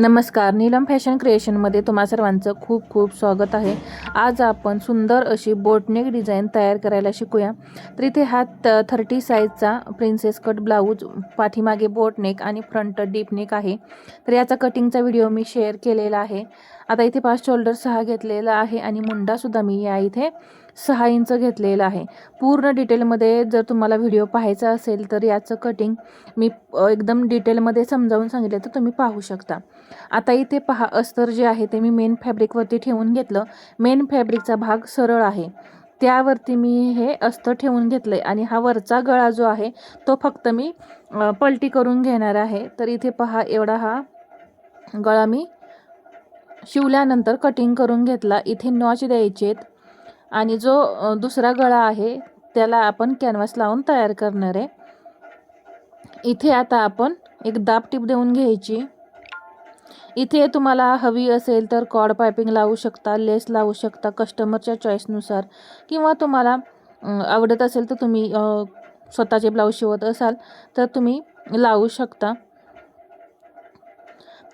नमस्कार, नीलम फॅशन क्रिएशनमध्ये तुम्हा सर्वांचं खूप खूप स्वागत आहे। आज आपण सुंदर अशी बोटनेक डिझाईन तयार करायला शिकूया। तर इथे हा 30 साईजचा प्रिन्सेस कट ब्लाऊज, पाठीमागे बोटनेक आणि फ्रंट डीप नेक आहे। तर याचा कटिंगचा व्हिडिओ मी शेअर केलेला आहे। आता इथे 5 शोल्डर 6 घेतलेला आहे आणि मुंडासुद्धा मी या इथे 6 इंच घेतलेला आहे। पूर्ण डिटेलमध्ये जर तुम्हाला व्हिडिओ पाहायचा असेल तर याचं कटिंग मी एकदम डिटेलमध्ये समजावून सांगितले तर तुम्ही पाहू शकता। आता इथे पहा, अस्तर जे आहे ते मी मेन फॅब्रिकवरती ठेवून घेतलं। मेन फॅब्रिकचा भाग सरळ आहे, त्यावरती मी हे अस्तर ठेवून घेतले आणि हा वरचा गळा जो आहे तो फक्त मी पलटी करून घेणार आहे। तर इथे पहा, एवढा हा गळा मी शिवल्यानंतर कटिंग करून घेतला। इथे नॉच द्यायचे आणि जो दुसरा गळा आहे त्याला आपण कॅनव्हास लावून तयार करणार आहे। इथे आता आपण एक दाब टीप देऊन घ्यायची। इथे तुम्हाला हवी असेल तर कॉर्ड पायपिंग लावू शकता, लेस लावू शकता कस्टमरच्या चॉईसनुसार, किंवा तुम्हाला आवडत असेल तर तुम्ही स्वतःचे ब्लाऊज शिवत असाल तर तुम्ही लावू शकता।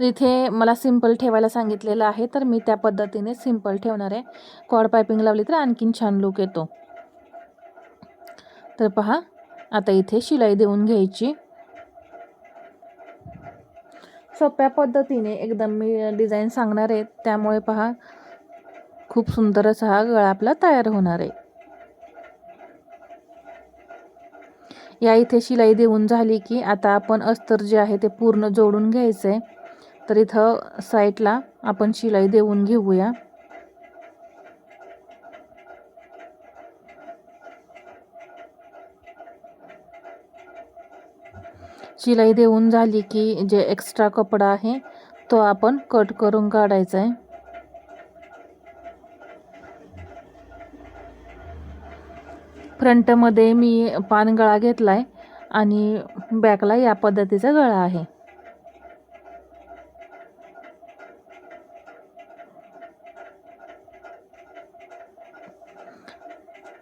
इथे मला सिंपल ठेवायला सांगितलेलं आहे तर मी त्या पद्धतीने सिंपल ठेवणार आहे। कॉर्ड पायपिंग लावली तर आणखीन छान लुक येतो। तर पहा, आता इथे शिलाई देऊन घ्यायची। सोप्या पद्धतीने एकदम मी डिझाईन सांगणार आहे, त्यामुळे पहा खूप सुंदर असा हा गळा आपला तयार होणार आहे। या इथे शिलाई देऊन झाली की आता आपण अस्तर जे आहे ते पूर्ण जोडून घ्यायचं आहे। तर इथं साईडला आपण शिलाई देऊन घेऊया। शिलाई देऊन झाली की जे एक्स्ट्रा कपडा आहे तो आपण कट करून काढायचा आहे। फ्रंटमध्ये मी पान गळा घेतलाय आणि बॅकला या पद्धतीचा गळा आहे।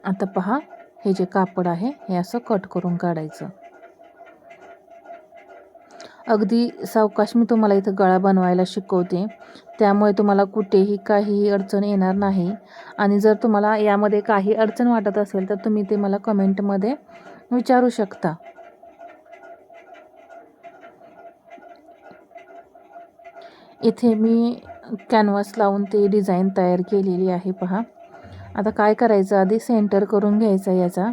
आता पहा, हे जे कापड आहे हे असं कट करून काढायचं। अगदी सावकाश मी तुम्हाला इथं गळा बनवायला शिकवते, त्यामुळे तुम्हाला कुठेही काहीही अडचण येणार नाही। आणि जर तुम्हाला यामध्ये काही अडचण वाटत असेल तर तुम्ही ते मला कमेंटमध्ये विचारू शकता। इथे मी कॅनव्हास लावून ते डिझाईन तयार केलेली आहे। पहा, आता काय करायचं, आधी सेंटर करून घ्यायचा याचा।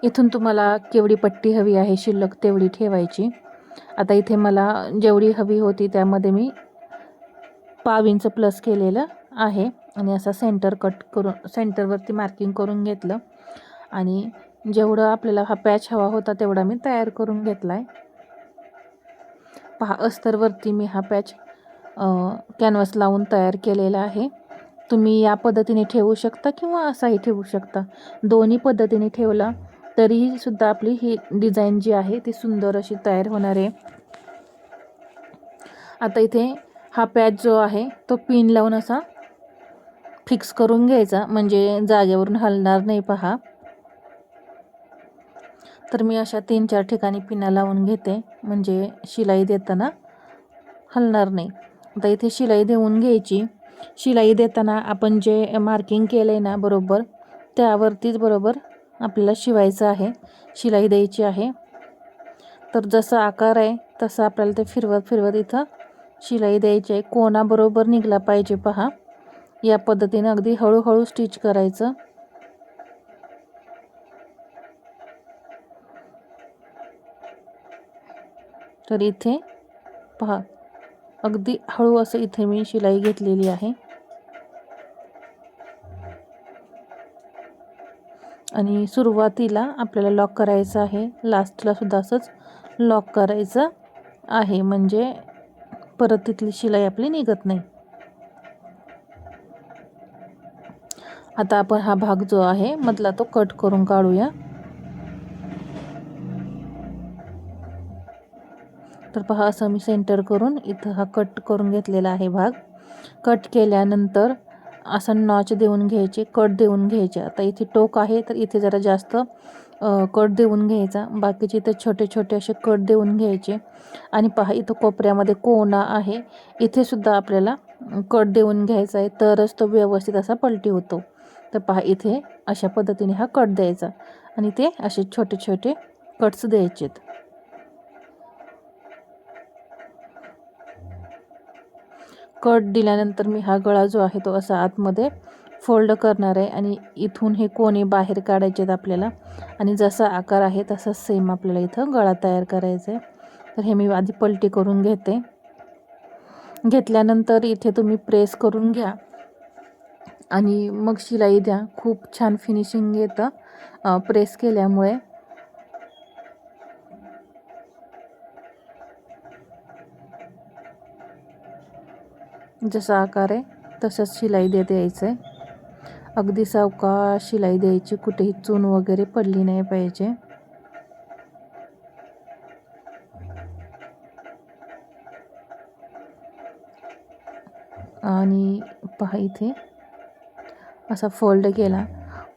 इथून तुम्हाला केवढी पट्टी हवी आहे शिल्लक तेवढी ठेवायची। आता इथे मला जेवढी हवी होती त्यामध्ये मी पाव इंच प्लस केलेलं आहे आणि असा सेंटर कट करून सेंटरवरती मार्किंग करून घेतलं आणि जेवढं आपल्याला हा पॅच हवा होता तेवढा मी तयार करून घेतलाय। पहा, अस्तरवरती मी हा पॅच कॅनव्हास लावून तयार केलेला आहे। तुम्ही या पद्धतीने ठेवू शकता किंवा असाही ठेवू शकता। दोन्ही पद्धतीने ठेवला तरीही सुद्धा आपली ही डिझाईन जी आहे ती सुंदर अशी तयार होणार आहे। आता इथे हा पॅच जो आहे तो पिन लावून असा फिक्स करून घ्यायचा, म्हणजे जागेवरून हलणार नाही। पहा, तर मी अशा 3-4 ठिकाणी पिना लावून घेते, म्हणजे शिलाई देताना हलणार नाही। आता इथे शिलाई देऊन घ्यायची। शिलाई देताना आपण जे मार्किंग केलंय ना बरोबर, त्यावरतीच बरोबर आपल्याला शिवायचं आहे, शिलाई द्यायची आहे। तर जसा आकार आहे तसं आपल्याला ते फिरवत फिरवत इथं शिलाई द्यायची आहे। कोना बरोबर निघला पाहिजे। पहा, या पद्धतीने अगदी हळूहळू स्टिच करायचं। तर इथे पहा, अगदी हळू असं इथे मी शिलाई घेतलेली आहे आणि सुरुवातीला आपल्याला लॉक करायचं आहे, लास्टला सुद्धा असंच लॉक करायचं आहे, म्हणजे परत तिथली शिलाई आपली निघत नाही। आता आपण हा भाग जो आहे मधला तो कट करून काढूया। तर पहा, असं मी सेंटर करून इथं हा कट करून घेतलेला आहे भाग। कट केल्यानंतर असं नॉच देऊन घ्यायचे, कट देऊन घ्यायचे। आता इथे टोक आहे तर इथे जरा जास्त कट देऊन घ्यायचा, बाकीचे इथं छोटे छोटे असे कट देऊन घ्यायचे. आणि पहा इथं कोपऱ्यामध्ये कोना आहे, इथे सुद्धा आपल्याला कट देऊन घ्यायचा आहे, तरच तो व्यवस्थित असा पलटी होतो. तर पहा इथे अशा पद्धतीने हा कट द्यायचा आणि ते असे छोटे छोटे कट्स द्यायचेत. कट दिल्यानंतर मी हा गळा जो आहे तो असा आतमध्ये फोल्ड करणार आहे आणि इथून हे कोणे बाहेर काढायचे आहेत आपल्याला. आणि जसा आकार आहे तसा सेम आपल्याला इथं गळा तयार करायचा आहे. तर हे मी आधी पलटी करून घेते. घेतल्यानंतर इथे तुम्ही प्रेस करून घ्या आणि मग शिलाई द्या. खूप छान फिनिशिंग येतं प्रेस केल्यामुळे. जसा आकार आहे तसंच शिलाई देत यायचं आहे. अगदी सावकाश शिलाई द्यायची, कुठेही चून वगैरे पडली नाही पाहिजे. आणि पहा इथे असा फोल्ड केला,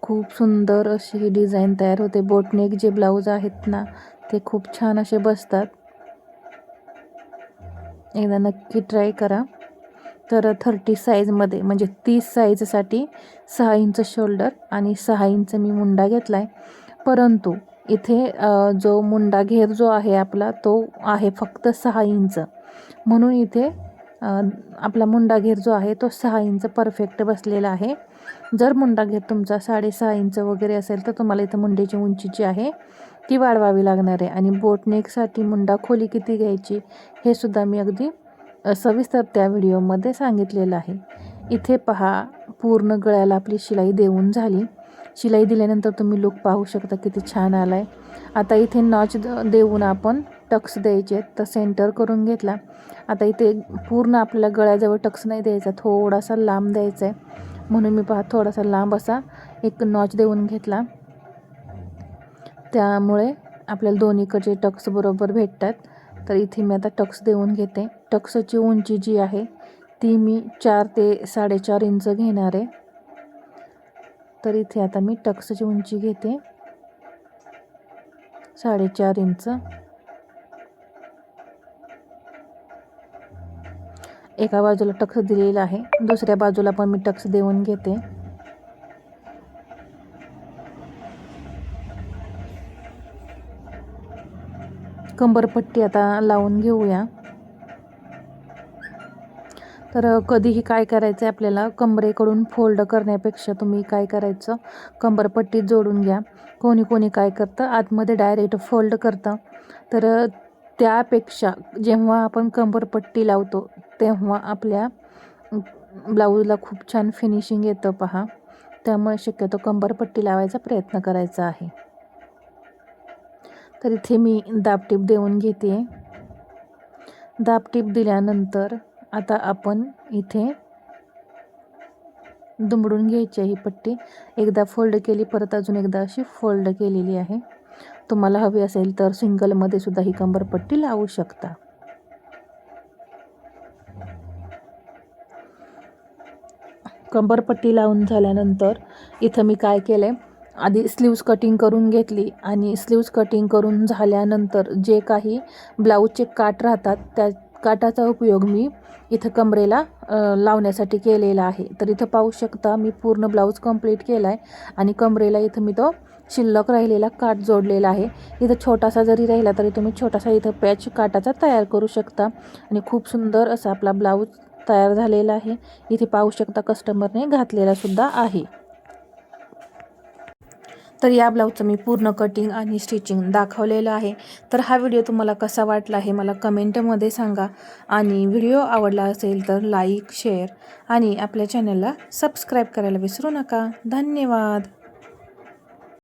खूप सुंदर अशी ही डिझाईन तयार होते. बोटनेक जे ब्लाऊज आहेत ना ते खूप छान असे बसतात. एकदा नक्की ट्राय करा. तर 30 साईजमध्ये म्हणजे 30 साईजसाठी 6 इंच शोल्डर आणि 6 इंच मी मुंडा घेतला आहे. परंतु इथे जो मुंडा घेर जो आहे आपला तो आहे फक्त 6 इंच. म्हणून इथे आपला मुंडा घेर जो आहे तो 6 इंच परफेक्ट बसलेला आहे. जर मुंडा घेर तुमचा 6.5 इंच वगैरे असेल तर तुम्हाला इथं मुंड्याची उंची जी आहे ती वाढवावी लागणार आहे. आणि बोटनेकसाठी मुंडा खोली किती घ्यायची हे सुद्धा मी अगदी सविस्तर त्या व्हिडिओमध्ये सांगितलेलं आहे. इथे पहा पूर्ण गळ्याला आपली शिलाई देऊन झाली. शिलाई दिल्यानंतर तुम्ही लूक पाहू शकता किती छान आला आहे. आता इथे नॉच देऊन आपण टक्स द्यायचे, तर सेंटर करून घेतला. आता इथे पूर्ण आपल्याला गळ्याजवळ टक्स नाही द्यायचा, थोडासा लांब द्यायचा आहे. म्हणून मी पहा थोडासा लांब असा एक नॉच देऊन घेतला. त्यामुळे आपल्याला दोन्हीकडचे टक्स बरोबर भेटतात. तर इथे मी आता टक्स देऊन घेते. टक्सची उंची जी आहे ती मी 4 ते 4.5 इंच घेणार आहे. तर इथे आता मी टक्सची उंची घेते 4.5 इंच. एका बाजूला टक्स दिलेला आहे, दुसऱ्या बाजूला पण मी टक्स देऊन घेते. कंबरपट्टी आता लावून घेऊया. तर कधीही काय करायचं आहे आपल्याला, कंबरेकडून फोल्ड करण्यापेक्षा तुम्ही काय करायचं, कंबरपट्टी जोडून घ्या. कोणी कोणी काय करतं आतमध्ये डायरेक्ट फोल्ड करतं. तर त्यापेक्षा जेव्हा आपण कंबरपट्टी लावतो तेव्हा आपल्या ब्लाऊजला खूप छान फिनिशिंग येतं पहा. त्यामुळे शक्यतो कंबरपट्टी लावायचा प्रयत्न करायचा आहे. तर इथे मी दाबटीप देऊन घेते. दाबटीप दिल्यानंतर आता आपण इथे दुमडून घ्यायची आहे ही पट्टी. एकदा फोल्ड केली, परत अजून एकदा अशी फोल्ड केलेली आहे. तुम्हाला हवी असेल तर सिंगलमध्ये सुद्धा ही कंबरपट्टी लावू शकता. कंबरपट्टी लावून झाल्यानंतर इथं मी काय केलं आहे, आधी स्लीव्स कटिंग करून घेतली आणि स्लीव्स कटिंग करून झाल्यानंतर जे काही ब्लाऊजचे काठ राहतात त्या काठाचा उपयोग मी इथं कमरेला लावण्यासाठी केलेला आहे. तर इथं पाहू शकता मी पूर्ण ब्लाऊज कंप्लीट केला आहे आणि कमरेला इथं मी तो शिल्लक राहिलेला काठ जोडलेला आहे. इथं छोटासा जरी राहिला तरी तुम्ही छोटासा इथं पॅच काठाचा तयार करू शकता आणि खूप सुंदर असा आपला ब्लाऊज तयार झालेला आहे. इथे पाहू शकता कस्टमरने घातलेला सुद्धा आहे. तर या ब्लाऊजचं मी पूर्ण कटिंग आणि स्टिचिंग दाखवलेलं आहे. तर हा व्हिडिओ तुम्हाला कसा वाटला हे मला कमेंटमध्ये सांगा. आणि व्हिडिओ आवडला असेल तर लाईक, शेअर आणि आपल्या चॅनलला सबस्क्राईब करायला विसरू नका. धन्यवाद.